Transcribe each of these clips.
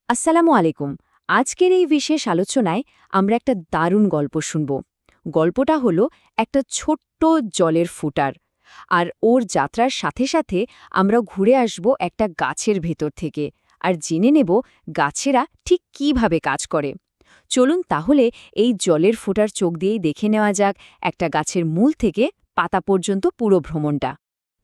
আসসালামু আলাইকুম। আজকের এই বিশেষ আলোচনায় আমরা একটা দারুণ গল্প শুনব। গল্পটা হলো একটা ছোট্ট জলের ফুটার। আর ওর যাত্রার সাথে সাথে আমরা ঘুরে আসব একটা গাছের ভেতর থেকে আর জেনে নেব গাছেরা ঠিক কিভাবে কাজ করে। চলুন তাহলে এই জলের ফুটার চোখ দিয়েই দেখে নেওয়া যাক একটা গাছের মূল থেকে পাতা পর্যন্ত পুরো ভ্রমণটা।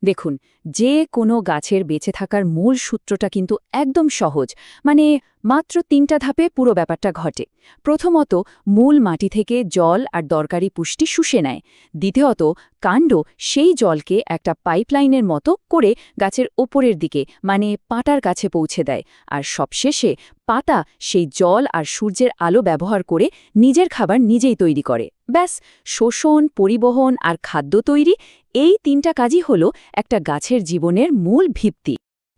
দেখুন, যে কোনো গাছের বেঁচে থাকার মূল সূত্রটা কিন্তু একদম সহজ। মানে মাত্র ৩টা ধাপে পুরো ব্যাপারটা ঘটে। প্রথমত, মূল মাটি থেকে জল আর দরকারি পুষ্টি শুষে নেয়। দ্বিতীয়ত, কাণ্ড সেই জলকে একটা পাইপলাইনের মতো করে গাছের ওপরের দিকে মানে পাতার কাছে পৌঁছে দেয়। আর সবশেষে পাতা সেই জল আর সূর্যের আলো ব্যবহার করে নিজের খাবার নিজেই তৈরি করে। ব্যাস, শোষণ, পরিবহন আর খাদ্য তৈরি, এই ৩টা কাজই হলো একটা গাছের জীবনের মূল ভিত্তি।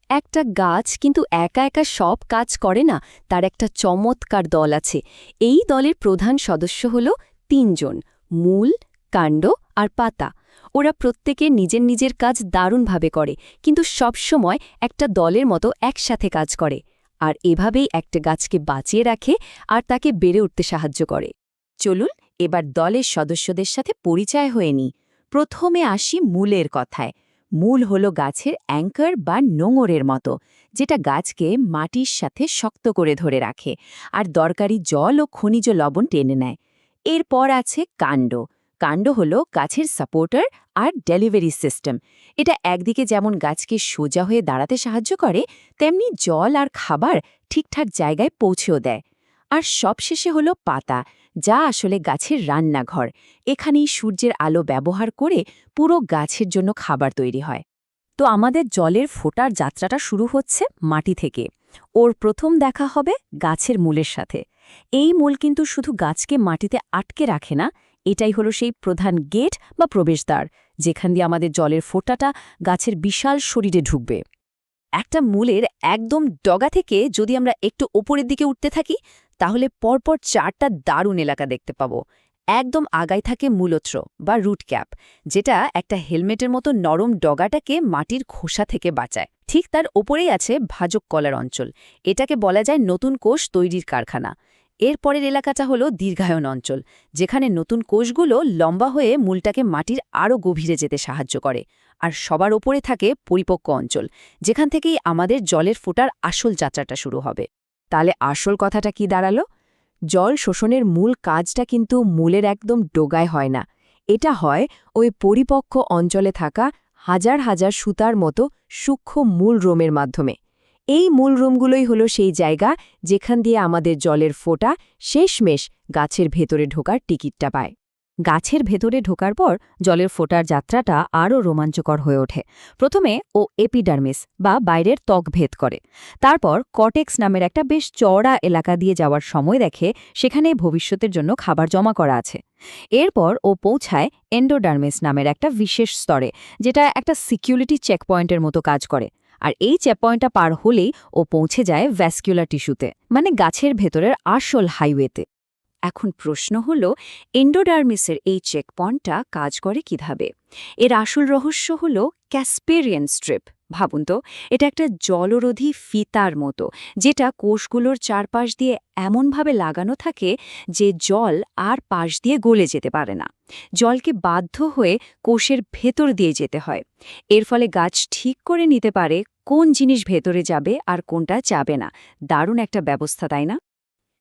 একটা গাছ কিন্তু একা একা সব কাজ করে না, তার একটা চমৎকার দল আছে। এই দলের প্রধান সদস্য হল ৩ জন: মূল, কাণ্ড আর পাতা। ওরা প্রত্যেকে নিজের নিজের কাজ দারুণভাবে করে, কিন্তু সবসময় একটা দলের মতো একসাথে কাজ করে। আর এভাবেই একটা গাছকে বাঁচিয়ে রাখে আর তাকে বেড়ে উঠতে সাহায্য করে। চলুন এবার দলের সদস্যদের সাথে পরিচয় হয়ে নিই। প্রথমে আসি মূলের কথায়। মূল হলো গাছের অ্যাঙ্কার বা নোঙরের মতো, যেটা গাছকে মাটির সাথে শক্ত করে ধরে রাখে আর দরকারি জল ও খনিজ লবণ টেনে নেয়। এরপর আছে কাণ্ড। কাণ্ড হলো গাছের সাপোর্টার আর ডেলিভারি সিস্টেম। এটা একদিকে যেমন গাছকে সোজা হয়ে দাঁড়াতে সাহায্য করে, তেমনি জল আর খাবার ঠিকঠাক জায়গায় পৌঁছেও দেয়। আর সবশেষে হলো পাতা, যা আসলে গাছের রান্নাঘর। এখানেই সূর্যের আলো ব্যবহার করে পুরো গাছের জন্য খাবার তৈরি হয়। তো আমাদের জলের ফোটার যাত্রাটা শুরু হচ্ছে মাটি থেকে। ওর প্রথম দেখা হবে গাছের মূলের সাথে। এই মূল কিন্তু শুধু গাছকে মাটিতে আটকে রাখে না, এটাই হলো সেই প্রধান গেট বা প্রবেশদ্বার, যেখান দিয়ে আমাদের জলের ফোঁটাটা গাছের বিশাল শরীরে ঢুকবে। একটা মূলের একদম ডগা থেকে যদি আমরা একটু ওপরের দিকে উঠতে থাকি, তাহলে পরপর 4টা দারুণ এলাকা দেখতে পাবো। একদম আগায় থাকে মূলত্র বা রুট ক্যাপ, যেটা একটা হেলমেটের মতো নরম ডগাটাকে মাটির খোসা থেকে বাঁচায়। ঠিক তার ওপরেই আছে ভাজক কলার অঞ্চল। এটাকে বলা যায় নতুন কোষ তৈরির কারখানা। এর পরের এলাকাটা হলো দীর্ঘায়ন অঞ্চল, যেখানে নতুন কোষগুলো লম্বা হয়ে মূলটাকে মাটির আরও গভীরে যেতে সাহায্য করে। আর সবার ওপরে থাকে পরিপক্ক অঞ্চল, যেখান থেকেই আমাদের জলের ফোটার আসল যাত্রাটা শুরু হবে। তাহলে আসল কথাটা কি দাঁড়ালো? জল শোষণের মূল কাজটা কিন্তু মূলের একদম ডোগায় হয় না, এটা হয় ওই পরিপক্ক অঞ্চলে থাকা হাজার হাজার সুতার মতো সূক্ষ্ম মূল রোমের মাধ্যমে। এই মূল রোমগুলোই হলো সেই জায়গা যেখান দিয়ে আমাদের জলের ফোঁটা শেষমেশ গাছের ভেতরে ঢোকার টিকিটটা পায়। গাছের ভেতরে ঢোকার পর জলের ফোঁটার যাত্রাটা আরও রোমাঞ্চকর হয়ে ওঠে। প্রথমে ও এপিডার্মিস বা বাইরের ত্বক ভেদ করে। তারপর কর্টেক্স নামের একটা বেশ চওড়া এলাকা দিয়ে যাওয়ার সময় দেখে সেখানে ভবিষ্যতের জন্য খাবার জমা করা আছে। এরপর ও পৌঁছায় এন্ডোডার্মিস নামের একটা বিশেষ স্তরে, যেটা একটা সিকিউরিটি চেকপয়েন্টের মতো কাজ করে। আর এই চেকপয়েন্টটা পার হলেই ও পৌঁছে যায় ভ্যাসকুলার টিস্যুতে, মানে গাছের ভেতরের আসল হাইওয়েতে। এখন প্রশ্ন হল, এন্ডোডার্মিসের এই চেকপয়েন্টটা কাজ করে কিভাবে? এর আসল রহস্য হল ক্যাসপেরিয়ান স্ট্রিপ। ভাবুন তো, এটা একটা জলরোধী ফিতার মতো, যেটা কোষগুলোর চারপাশ দিয়ে এমনভাবে লাগানো থাকে যে জল আর পাশ দিয়ে গলে যেতে পারে না। জলকে বাধ্য হয়ে কোষের ভেতর দিয়ে যেতে হয়। এর ফলে গাছ ঠিক করে নিতে পারে কোন জিনিস ভেতরে যাবে আর কোনটা যাবে না। দারুণ একটা ব্যবস্থা, তাই না?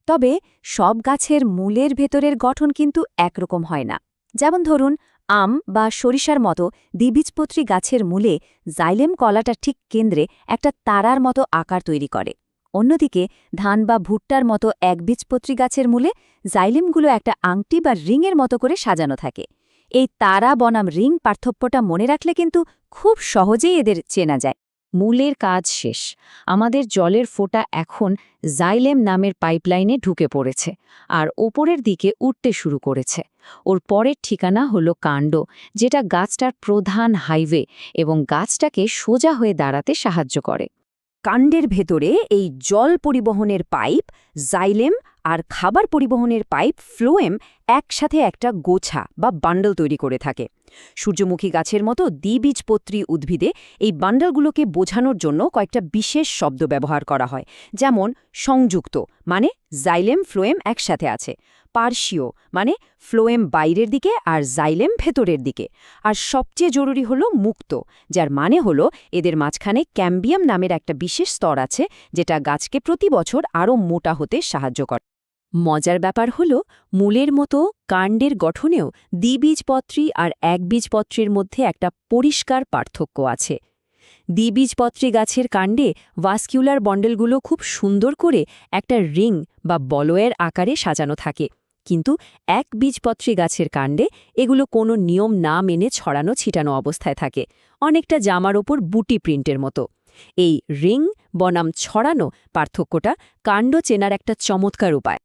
তবে সব গাছের মূলের ভেতরের গঠন কিন্তু একরকম হয় না। যেমন ধরুন, আম বা সরিষার মতো দ্বিবীজপত্রী গাছের মূলে জাইলেম কলাটা ঠিক কেন্দ্রে একটা তারার মতো আকার তৈরি করে। অন্যদিকে ধান বা ভুট্টার মতো একবীজপত্রী গাছের মূলে জাইলেমগুলো একটা আংটি বা রিংয়ের মতো করে সাজানো থাকে। এই তারা বনাম রিং পার্থক্যটা মনে রাখলে কিন্তু খুব সহজেই এদের চেনা যায়। মূলের কাজ শেষ। আমাদের জলের ফোঁটা এখন জাইলেম নামের পাইপলাইনে ঢুকে পড়েছে আর ওপরের দিকে উঠতে শুরু করেছে। ওর পরের ঠিকানা হলো কাণ্ড, যেটা গাছটার প্রধান হাইওয়ে এবং গাছটাকে সোজা হয়ে দাঁড়াতে সাহায্য করে। কাণ্ডের ভেতরে এই জল পরিবহনের পাইপ জাইলেম আর খাবার পরিবহনের পাইপ ফ্লোয়েম একসাথে একটা গোছা বা বান্ডল তৈরি করে থাকে। সূর্যমুখী গাছের মতো দ্বিবীজপত্রী উদ্ভিদে এই বান্ডলগুলোকে বোঝানোর জন্য কয়েকটা বিশেষ শব্দ ব্যবহার করা হয়, যেমন সংযুক্ত মানে জাইলেম ফ্লোয়েম একসাথে আছে, পার্শ্বীয় মানে ফ্লোয়েম বাইরের দিকে আর জাইলেম ভেতরের দিকে, আর সবচেয়ে জরুরি হলো মুক্ত, যার মানে হলো এদের মাঝখানে ক্যাম্বিয়াম নামের একটা বিশেষ স্তর আছে যেটা গাছকে প্রতি বছর আরও মোটা হতে সাহায্য করে। মজার ব্যাপার হলো মূলের মতো কাণ্ডের গঠনেও দ্বিবীজপত্রী আর একবীজপত্রীর মধ্যে একটা পরিষ্কার পার্থক্য আছে। দ্বিবীজপত্রী গাছের কাণ্ডে ভাস্কিউলার বন্ডেলগুলো খুব সুন্দর করে একটা রিং বা বলয়ের আকারে সাজানো থাকে, কিন্তু একবীজপত্রী গাছের কাণ্ডে এগুলো কোনো নিয়ম না মেনে ছড়ানো ছিটানো অবস্থায় থাকে, অনেকটা জামার ওপর বুটি প্রিন্টের মতো। এই রিং বনাম ছড়ানো পার্থক্যটা কাণ্ড চেনার একটা চমৎকার উপায়।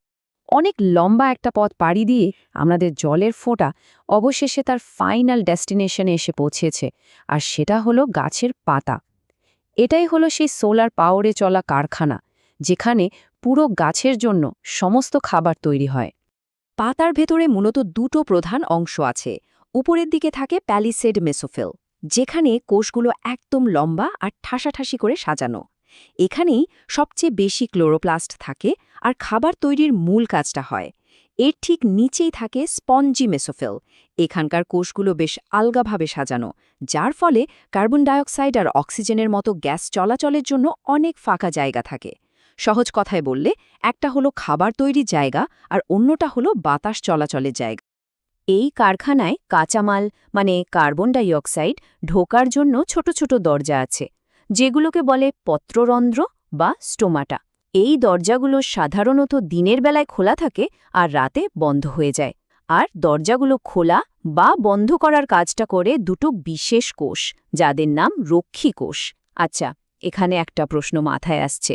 অনেক লম্বা একটা পথ পাড়ি দিয়ে আমাদের জলের ফোঁটা অবশেষে তার ফাইনাল ডেস্টিনেশনে এসে পৌঁছেছে, আর সেটা হলো গাছের পাতা। এটাই হলো সেই সোলার পাওয়ারে চলা কারখানা, যেখানে পুরো গাছের জন্য সমস্ত খাবার তৈরি হয়। পাতার ভেতরে মূলত দুটো প্রধান অংশ আছে। উপরের দিকে থাকে প্যালিসেড মেসোফিল, যেখানে কোষগুলো একদম লম্বা আর ঠাসাঠাসি করে সাজানো। এখানেই সবচেয়ে বেশি ক্লোরোপ্লাস্ট থাকে আর খাবার তৈরির মূল কাজটা হয়। এর ঠিক নিচেই থাকে স্পঞ্জি মেসোফিল। এখানকার কোষগুলো বেশ আলগাভাবে সাজানো, যার ফলে কার্বন ডাইঅক্সাইড আর অক্সিজেনের মতো গ্যাস চলাচলের জন্য অনেক ফাঁকা জায়গা থাকে। সহজ কথায় বললে, একটা হলো খাবার তৈরির জায়গা আর অন্যটা হলো বাতাস চলাচলের জায়গা। এই কারখানায় কাঁচামাল মানে কার্বন ডাইঅক্সাইড ঢোকার জন্য ছোট ছোট দরজা আছে, যেগুলোকে বলে পত্ররন্ধ্র বা স্টোমাটা। এই দরজাগুলো সাধারণত দিনের বেলায় খোলা থাকে আর রাতে বন্ধ হয়ে যায়। আর দরজাগুলো খোলা বা বন্ধ করার কাজটা করে দুটো বিশেষ কোষ, যাদের নাম রক্ষী কোষ। আচ্ছা, এখানে একটা প্রশ্ন মাথায় আসছে।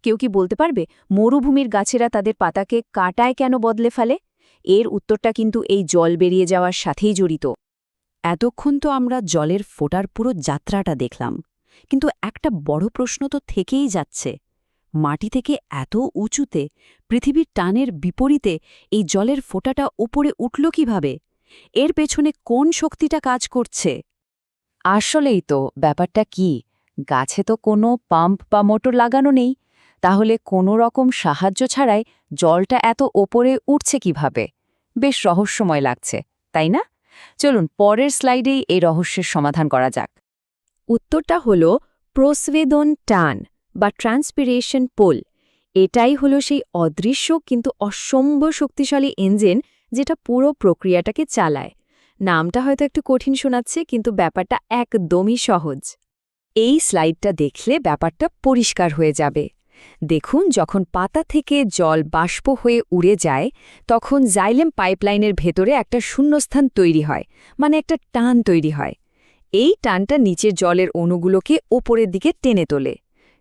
কেউ কি বলতে পারবে মরুভূমির গাছেরা তাদের পাতাকে কাঁটায় কেন বদলে ফেলে? এর উত্তরটা কিন্তু এই জল বেরিয়ে যাওয়ার সাথেই জড়িত। এতক্ষণ তো আমরা জলের ফোটার পুরো যাত্রাটা দেখলাম, কিন্তু একটা বড় প্রশ্ন তো থেকেই যাচ্ছে। মাটি থেকে এত উঁচুতে, পৃথিবীর টানের বিপরীতে এই জলের ফোঁটাটা উপরে উঠল কিভাবে? এর পেছনে কোন শক্তিটা কাজ করছে? আসলেই তো ব্যাপারটা কি, গাছে তো কোনো পাম্প বা মোটর লাগানো নেই, তাহলে কোনো রকম সাহায্য ছাড়াই জলটা এত ওপরে উঠছে কিভাবে? বেশ রহস্যময় লাগছে, তাই না? চলুন পরের স্লাইডেই এই রহস্যের সমাধান করা যাক। উত্তরটা হল প্রস্বেদন টান বা ট্রান্সপিরেশন পোল। এটাই হলো সেই অদৃশ্য কিন্তু অসম্ভব শক্তিশালী ইঞ্জিন যেটা পুরো প্রক্রিয়াটাকে চালায়। নামটা হয়তো একটু কঠিন শোনাচ্ছে, কিন্তু ব্যাপারটা একদমই সহজ। এই স্লাইডটা দেখলে ব্যাপারটা পরিষ্কার হয়ে যাবে। দেখুন, যখন পাতা থেকে জল বাষ্প হয়ে উড়ে যায়, তখন জাইলেম পাইপলাইনের ভেতরে একটা শূন্যস্থান তৈরি হয়, মানে একটা টান তৈরি হয়। এই টানটা নিচের জলের অণুগুলোকে ওপরের দিকে টেনে তোলে।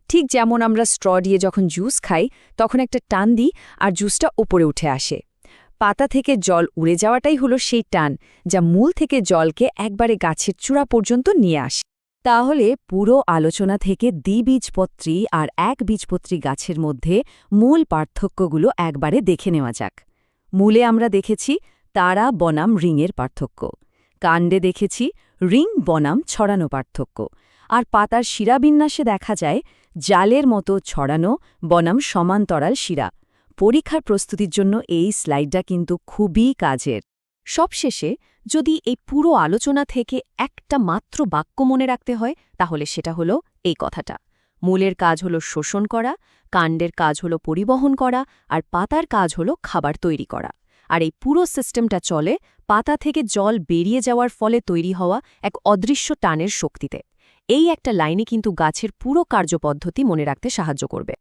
ঠিক যেমন আমরা স্ট্র দিয়ে যখন জুস খাই, তখন একটা টান দিই আর জুসটা ওপরে উঠে আসে। পাতা থেকে জল উড়ে যাওয়াটাই হলো সেই টান, যা মূল থেকে জলকে একবারে গাছের চূড়া পর্যন্ত নিয়ে আসে। তাহলে পুরো আলোচনা থেকে দ্বিবীজপত্রী আর একবীজপত্রী গাছের মধ্যে মূল পার্থক্যগুলো একবারে দেখে নেওয়া যাক। মূলে আমরা দেখেছি তারা বনাম রিংয়ের পার্থক্য, কাণ্ডে দেখেছি রিং বনাম ছড়ানো পার্থক্য, আর পাতার শিরাবিন্যাসে দেখা যায় জালের মতো ছড়ানো বনাম সমান্তরাল শিরা। পরীক্ষার প্রস্তুতির জন্য এই স্লাইডটা কিন্তু খুবই কাজের। সবশেষে যদি এই পুরো আলোচনা থেকে একটা মাত্র বাক্য মনে রাখতে হয়, তাহলে সেটা হলো এই কথাটা: মূলের কাজ হলো শোষণ করা, কাণ্ডের কাজ হলো পরিবহন করা, আর পাতার কাজ হলো খাবার তৈরি করা। আর এই পুরো সিস্টেমটা চলে পাতা থেকে জল বেরিয়ে যাওয়ার ফলে তৈরি হওয়া এক অদৃশ্য টানের শক্তিতে। এই একটা লাইনে কিন্তু গাছের পুরো কার্যপদ্ধতি মনে রাখতে সাহায্য করবে।